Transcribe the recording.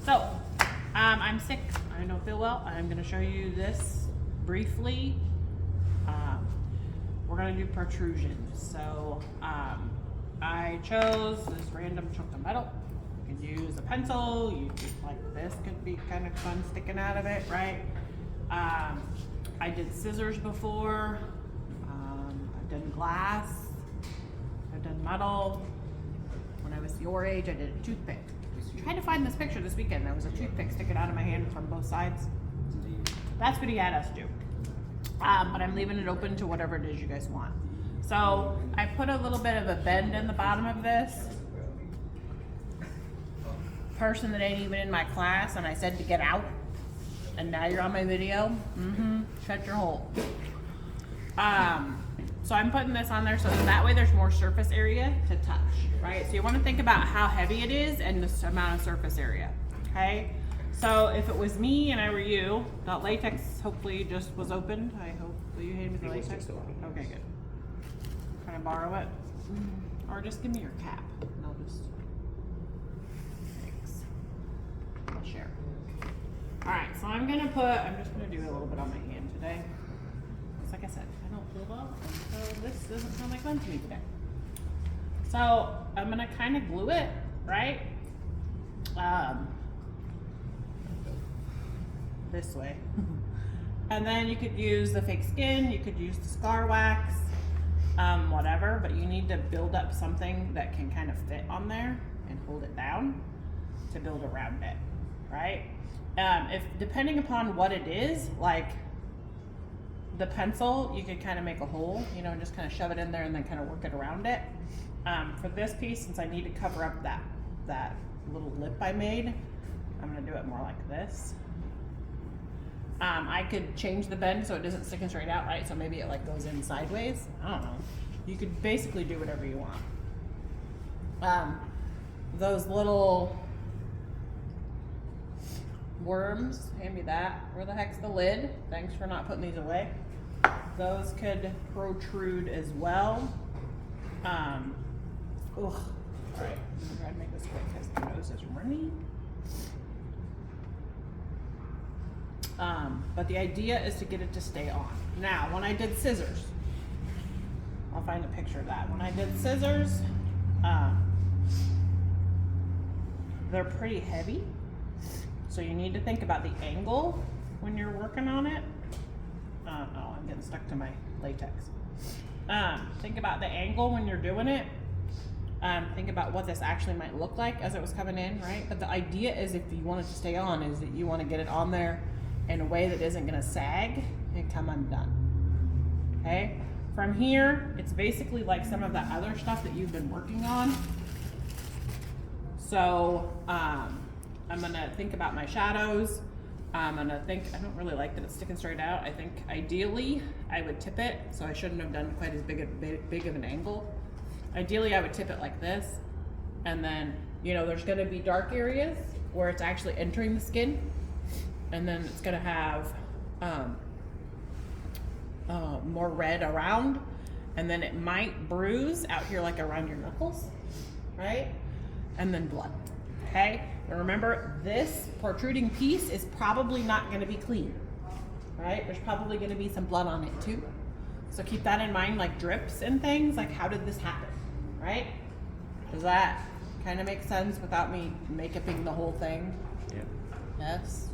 So, I'm sick. I don't feel well. I'm going to show you this briefly. We're going to do protrusion. So, I chose this random chunk of metal. You could use a pencil. You could, like this could be kind of fun sticking out of it, right? I did scissors before. I've done glass. I've done metal. When I was your age, I did a toothpick. I tried to find this picture this weekend. There was a toothpick sticking out of my hand from both sides. That's what he had us do. But I'm leaving it open to whatever it is you guys want. So I put a little bit of a bend in the bottom of this. Person that ain't even in my class, and I said to get out. And now you're on my video. Shut your hole. So I'm putting this on there so that way there's more surface area to touch, right? So you want to think about how heavy it is and the amount of surface area, okay? So if it was me and I were you, that latex hopefully just was opened. I hope. Will you hand me the latex? Okay, good. Can I borrow it? Or just give me your cap and I'll just, thanks. I'll share. All right, so I'm just gonna do a little bit on my hand today. Like I said, I don't feel well, so this doesn't sound like fun to me today. So I'm gonna kind of glue it, right? This way. And then you could use the fake skin, you could use the scar wax, whatever, but you need to build up something that can kind of fit on there and hold it down to build around it, right? If depending upon what it is, like the pencil, you could kind of make a hole, you know, and just kind of shove it in there and then kind of work it around it. For this piece, since I need to cover up that little lip I made, I'm gonna do it more like this. I could change the bend so it doesn't stick straight out, right? So maybe it like goes in sideways. I don't know. You could basically do whatever you want. Those little worms, hand me that. Where the heck's the lid? Thanks for not putting these away. Those could protrude as well. All right, I'm gonna try to make this quick because the nose is running. But the idea is to get it to stay on. Now, when I did scissors, I'll find a picture of that. When I did scissors, they're pretty heavy. So you need to think about the angle when you're working on it. Oh, I'm getting stuck to my latex. Think about the angle when you're doing it. Think about what this actually might look like as it was coming in, right? But the idea is if you want it to stay on is that you want to get it on there in a way that isn't going to sag and come undone. Okay? From here, it's basically like some of the other stuff that you've been working on. So, I'm gonna think about my shadows. I'm gonna think, I don't really like that it's sticking straight out. I think ideally I would tip it, so I shouldn't have done quite as big of an angle. Ideally I would tip it like this, and then, you know, there's gonna be dark areas where it's actually entering the skin, and then it's gonna have more red around, and then it might bruise out here like around your knuckles, right? And then blood, okay? But remember, this protruding piece is probably not gonna be clean, right? There's probably gonna be some blood on it too. So keep that in mind, like drips and things, like how did this happen, right? Does that kind of make sense without me make-upping the whole thing? Yeah. Yes?